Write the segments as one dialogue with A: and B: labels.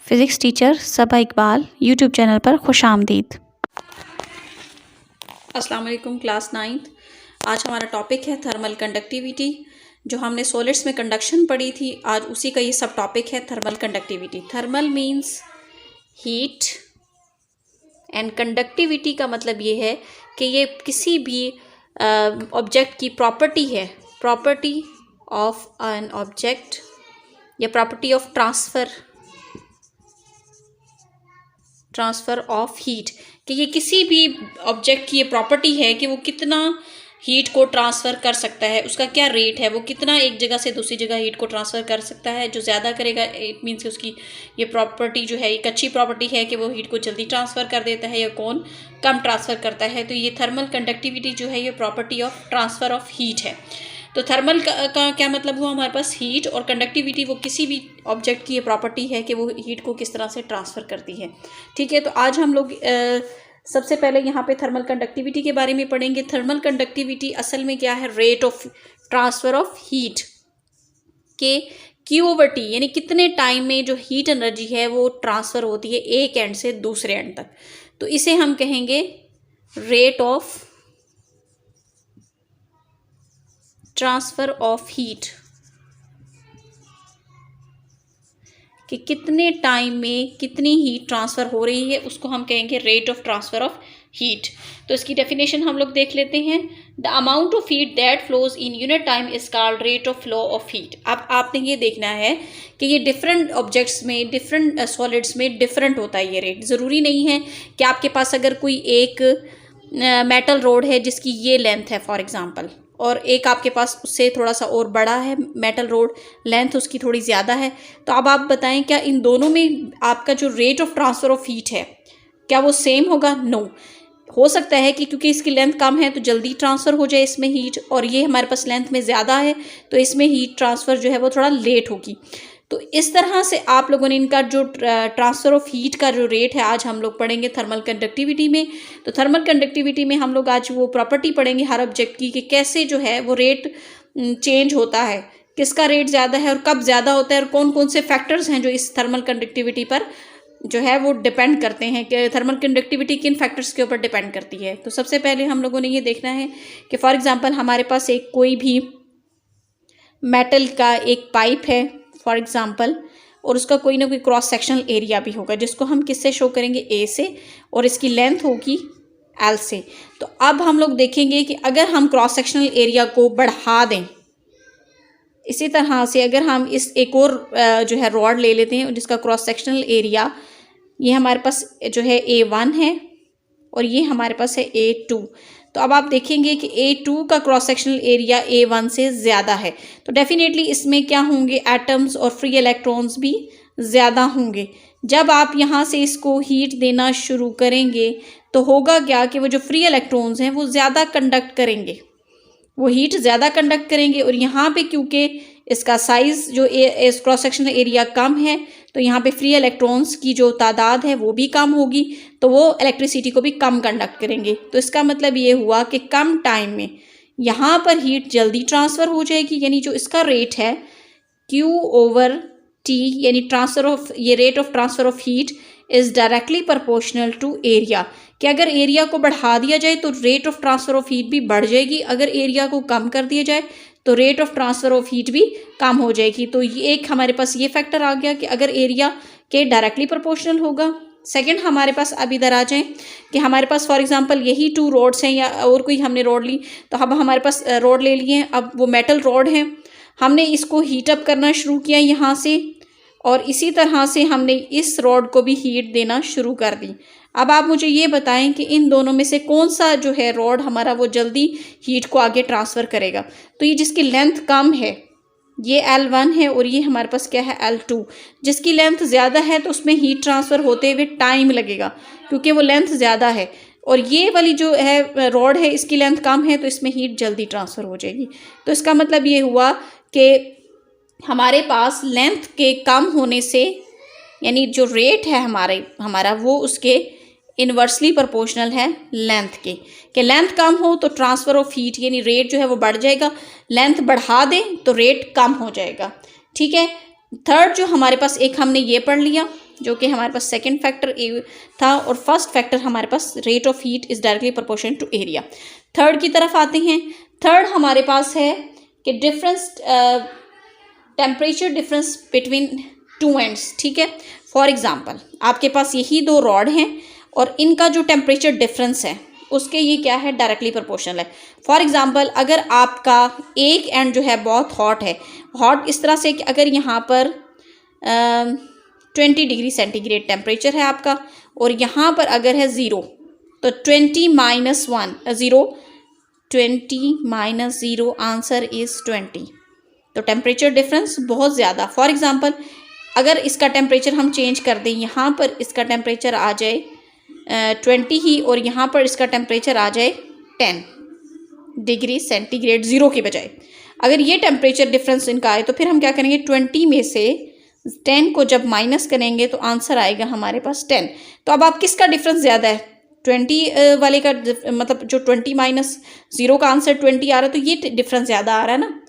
A: Physics teacher सबा Iqbal YouTube channel पर खुशामदीद।
B: अस्सलाम वालेकुम क्लास 9th। आज हमारा टॉपिक है थर्मल कंडक्टिविटी। जो हमने सॉलिड्स में कंडक्शन पढ़ी थी, आज उसी का ये सब टॉपिक है thermal conductivity. Thermal means heat and conductivity का मतलब ये है कि ये किसी भी ऑब्जेक्ट की प्रॉपर्टी है, प्रॉपर्टी ऑफ एन ऑब्जेक्ट या property of transfer of heat, कि ये किसी भी ऑब्जेक्ट की ये प्रॉपर्टी है कि वो कितना हीट को ट्रांसफ़र कर सकता है, उसका क्या रेट है, वो कितना एक जगह से दूसरी जगह हीट को ट्रांसफ़र कर सकता है। जो ज़्यादा करेगा इट मीन्स कि उसकी ये प्रॉपर्टी जो है एक अच्छी प्रॉपर्टी है कि वो हीट को जल्दी ट्रांसफ़र कर देता है, या कौन कम ट्रांसफ़र करता है। तो ये थर्मल कंडक्टिविटी जो है ये property of transfer of heat है। तो थर्मल का क्या मतलब हुआ, हमारे पास हीट, और कंडक्टिविटी वो किसी भी ऑब्जेक्ट की ये प्रॉपर्टी है कि वो हीट को किस तरह से ट्रांसफ़र करती है। ठीक है, तो आज हम लोग सबसे पहले यहाँ पे थर्मल कंडक्टिविटी के बारे में पढ़ेंगे। थर्मल कंडक्टिविटी असल में क्या है, rate of transfer of heat के Q/T, यानी कितने टाइम में जो हीट एनर्जी है वो ट्रांसफ़र होती है एक एंड से दूसरे एंड तक। तो इसे हम कहेंगे rate of transfer of heat, कि कितने टाइम में कितनी हीट ट्रांसफ़र हो रही है, उसको हम कहेंगे rate of transfer of heat. तो इसकी डेफिनेशन हम लोग देख लेते हैं। The amount of heat that flows in unit time is called rate of flow of heat. अब आपने ये देखना है कि ये डिफरेंट ऑब्जेक्ट्स में, डिफरेंट सॉलिड्स में डिफरेंट होता है ये रेट। ज़रूरी नहीं है कि आपके पास अगर कोई एक मेटल रोड है जिसकी ये लेंथ है फॉर एग्ज़ाम्पल, और एक आपके पास उससे थोड़ा सा और बड़ा है मेटल रोड, लेंथ उसकी थोड़ी ज़्यादा है, तो अब आप बताएं क्या इन दोनों में आपका जो rate of transfer of heat है क्या वो सेम होगा? नो। हो सकता है कि क्योंकि इसकी लेंथ कम है तो जल्दी ट्रांसफ़र हो जाए इसमें हीट, और ये हमारे पास लेंथ में ज़्यादा है तो इसमें हीट ट्रांसफ़र जो है वो थोड़ा लेट होगी। तो इस तरह से आप लोगों ने इनका जो ट्रांसफ़र ऑफ हीट का जो रेट है आज हम लोग पढ़ेंगे थर्मल कंडक्टिविटी में। तो थर्मल कंडक्टिविटी में हम लोग आज वो प्रॉपर्टी पढ़ेंगे हर ऑब्जेक्ट की, कि कैसे जो है वो रेट चेंज होता है, किसका रेट ज़्यादा है और कब ज़्यादा होता है, और कौन कौन से फैक्टर्स हैं जो इस थर्मल कंडक्टिविटी पर जो है वो डिपेंड करते हैं, कि थर्मल कंडक्टिविटी किन फैक्टर्स के ऊपर डिपेंड करती है। तो सबसे पहले हम लोगों ने ये देखना है कि फॉर एग्ज़ाम्पल हमारे पास एक कोई भी मेटल का एक पाइप है फॉर एग्ज़ाम्पल, और उसका कोई ना कोई क्रॉस सेक्शनल एरिया भी होगा जिसको हम किससे शो करेंगे, ए से, और इसकी लेंथ होगी एल से। तो अब हम लोग देखेंगे कि अगर हम क्रॉस सेक्शनल एरिया को बढ़ा दें, इसी तरह से अगर हम इस एक और जो है रॉड ले लेते हैं जिसका क्रॉस सेक्शनल एरिया ये हमारे पास जो है A1 है और ये हमारे पास है A2, तो अब आप देखेंगे कि A2 का क्रॉस सेक्शनल एरिया A1 से ज़्यादा है, तो डेफिनेटली इसमें क्या होंगे, एटम्स और फ्री इलेक्ट्रॉन्स भी ज़्यादा होंगे। जब आप यहाँ से इसको हीट देना शुरू करेंगे तो होगा क्या कि वो जो फ्री इलेक्ट्रॉन्स हैं वो ज़्यादा कंडक्ट करेंगे, वो हीट ज़्यादा कंडक्ट करेंगे, और यहाँ पे क्योंकि इसका साइज़ जो इस क्रॉस सेक्शनल एरिया कम है तो यहाँ पे फ्री इलेक्ट्रॉन्स की जो तादाद है वो भी कम होगी, तो वो इलेक्ट्रिसिटी को भी कम कंडक्ट करेंगे। तो इसका मतलब ये हुआ कि कम टाइम में यहाँ पर हीट जल्दी ट्रांसफ़र हो जाएगी, यानी जो इसका रेट है Q/T, यानी ट्रांसफ़र ऑफ ये rate of transfer of heat is directly proportional to area, कि अगर एरिया को बढ़ा दिया जाए तो rate of transfer of heat भी बढ़ जाएगी, अगर एरिया को कम कर दिया जाए तो rate of transfer of heat भी कम हो जाएगी। तो ये एक हमारे पास ये फैक्टर आ गया कि अगर एरिया के डायरेक्टली प्रोपोर्शनल होगा। सेकंड हमारे पास अब इधर आ जाएं कि हमारे पास फॉर एग्जांपल यही 2 रॉड्स हैं या और कोई हमने रॉड ली, तो अब हमारे पास रॉड ले लिए हैं, अब वो मेटल रॉड है, हमने इसको हीट अप करना शुरू किया यहाँ से, और इसी तरह से हमने इस रॉड को भी हीट देना शुरू कर दी। अब आप मुझे ये बताएं कि इन दोनों में से कौन सा जो है रॉड हमारा वो जल्दी हीट को आगे ट्रांसफ़र करेगा। तो ये जिसकी लेंथ कम है ये L1 है, और ये हमारे पास क्या है L2। जिसकी लेंथ ज़्यादा है तो उसमें हीट ट्रांसफ़र होते हुए टाइम लगेगा क्योंकि वो लेंथ ज़्यादा है, और ये वाली जो है रॉड है इसकी लेंथ कम है तो इसमें हीट जल्दी ट्रांसफ़र हो जाएगी। तो इसका मतलब ये हुआ कि हमारे पास लेंथ के कम होने से, यानी जो रेट है हमारा वो उसके इन्वर्सली प्रोपोर्शनल है लेंथ के, कि लेंथ कम हो तो ट्रांसफ़र ऑफ हीट यानी रेट जो है वो बढ़ जाएगा, लेंथ बढ़ा दें तो रेट कम हो जाएगा। ठीक है, थर्ड जो हमारे पास एक हमने ये पढ़ लिया जो कि हमारे पास सेकंड फैक्टर ए था, और फर्स्ट फैक्टर हमारे पास rate of heat is directly proportional to area. Third की तरफ आते हैं। थर्ड हमारे पास है कि difference temperature difference between two ends. ठीक है, फॉर एग्जांपल आपके पास यही दो रॉड हैं और इनका जो टेम्परेचर डिफरेंस है उसके ये क्या है, डायरेक्टली प्रोपोर्शनल है। फॉर एग्जांपल अगर आपका एक एंड जो है बहुत हॉट है, हॉट इस तरह से कि अगर यहाँ पर 20 डिग्री सेंटीग्रेड टेम्परेचर है आपका, और यहाँ पर अगर है 0, तो 20 माइनस 0 आंसर इज़ 20। तो टेम्परेचर डिफरेंस बहुत ज़्यादा। फॉर एग्जांपल अगर इसका टेम्परेचर हम चेंज कर दें, यहाँ पर इसका टेम्परेचर आ जाए 20 ही, और यहाँ पर इसका टेम्परेचर आ जाए 10 डिग्री सेंटीग्रेड 0 के बजाय, अगर ये टेम्परेचर डिफरेंस इनका आए तो फिर हम क्या करेंगे, 20 में से 10 को जब माइनस करेंगे तो आंसर आएगा हमारे पास 10। तो अब आप किसका डिफरेंस ज़्यादा है, 20 वाले का, मतलब जो 20 माइनस 0 का आंसर 20 आ रहा है, तो ये डिफरेंस ज़्यादा आ रहा है ना।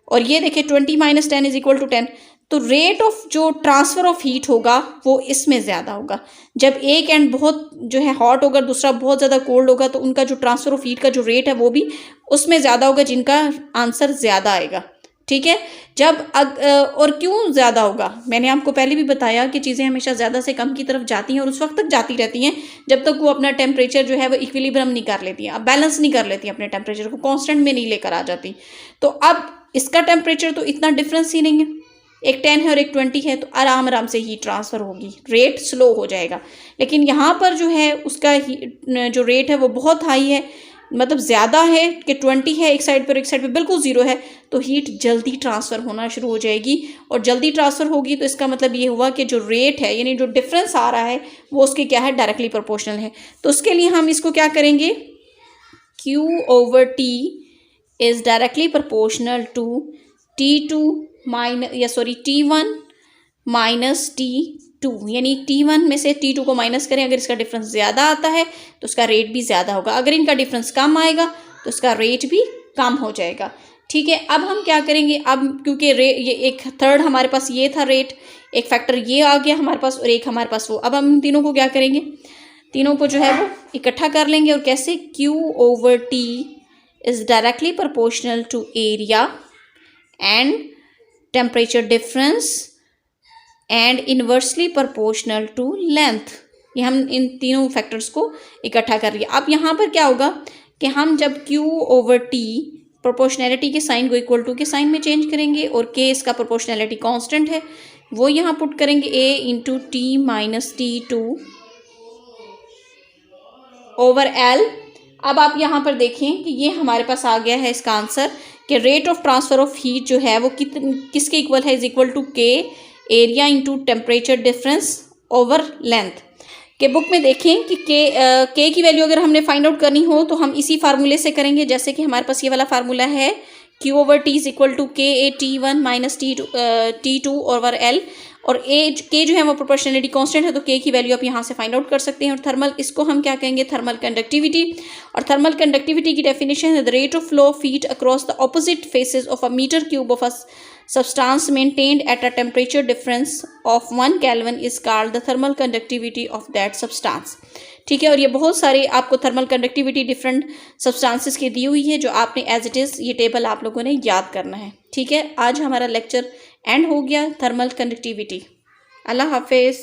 B: और ये देखिए 20 माइनस 10 इज इक्वल टू 10। तो रेट ऑफ जो ट्रांसफ़र ऑफ हीट होगा वो इसमें ज़्यादा होगा। जब एक एंड बहुत जो है हॉट होगा, दूसरा बहुत ज़्यादा कोल्ड होगा, तो उनका जो ट्रांसफ़र ऑफ हीट का जो रेट है वो भी उसमें ज़्यादा होगा, जिनका आंसर ज़्यादा आएगा। ठीक है, जब और क्यों ज़्यादा होगा, मैंने आपको पहले भी बताया कि चीज़ें हमेशा ज़्यादा से कम की तरफ जाती हैं और उस वक्त तक जाती रहती हैं जब तक वो अपना टेम्परेचर जो है वो इक्विलिब्रियम नहीं कर लेती हैं, अब बैलेंस नहीं कर लेती हैं, अपने टेम्परेचर को कांस्टेंट में नहीं लेकर आ जाती। तो अब इसका टेम्परेचर तो इतना डिफरेंस ही नहीं है, एक 10 है और एक 20 है, तो आराम से हीट ट्रांसफ़र होगी, रेट स्लो हो जाएगा। लेकिन यहाँ पर जो है उसका जो रेट है वो बहुत हाई है, मतलब ज़्यादा है कि 20 है एक साइड पर, एक साइड पर बिल्कुल 0 है, तो हीट जल्दी ट्रांसफ़र होना शुरू हो जाएगी। और जल्दी ट्रांसफ़र होगी तो इसका मतलब ये हुआ कि जो रेट है, यानी जो डिफरेंस आ रहा है वो उसके क्या है, डायरेक्टली प्रोपोर्शनल है। तो उसके लिए हम इसको क्या करेंगे, Q/T is directly proportional to T1 minus T2, यानी T1 में से T2 को माइनस करें, अगर इसका डिफरेंस ज़्यादा आता है तो उसका रेट भी ज़्यादा होगा, अगर इनका डिफरेंस कम आएगा तो उसका रेट भी कम हो जाएगा। ठीक है, अब हम क्या करेंगे, अब क्योंकि ये एक थर्ड हमारे पास ये था रेट, एक फैक्टर ये आ गया हमारे पास और एक हमारे पास वो, अब हम तीनों को क्या करेंगे, तीनों को जो है वो इकट्ठा कर लेंगे। और कैसे, Q/T is directly proportional to area and temperature difference and inversely proportional to length. ये हम इन तीनों फैक्टर्स को इकट्ठा कर लिया। अब यहाँ पर क्या होगा कि हम जब Q/T प्रोपोर्शनैलिटी के साइन को इक्वल टू के साइन में चेंज करेंगे, और K इसका प्रोपोर्शनैलिटी कांस्टेंट है, वो यहाँ पुट करेंगे A/T minus T2 over L। अब आप यहाँ पर देखें कि ये हमारे पास आ गया है इसका आंसर कि rate of transfer of heat जो है वो किसके इक्वल है, is equal to K area into temperature difference over length. के बुक में देखें कि K की वैल्यू अगर हमने फाइंड आउट करनी हो तो हम इसी फार्मूले से करेंगे, जैसे कि हमारे पास ये वाला फार्मूला है Q/T is equal to K/T1 minus T2 over L, और K जो है वो प्रोपोर्शनलिटी कांस्टेंट है, तो K की वैल्यू आप यहाँ से फाइंड आउट कर सकते हैं। और थर्मल, इसको हम क्या कहेंगे, थर्मल कंडक्टिविटी। और थर्मल कंडक्टिविटी की डेफिनेशन है the rate of flow of heat across the opposite faces of a metre cube of a substance maintained at a temperature difference of 1 Kelvin is called the thermal conductivity of that substance। ठीक है, और ये बहुत सारे आपको thermal conductivity different substances की दी हुई है, जो आपने एज इट इज़ ये टेबल आप लोगों ने याद करना है। ठीक है, आज हमारा लेक्चर एंड हो गया, थर्मल कंडक्टिविटी। अल्लाह हाफिज़।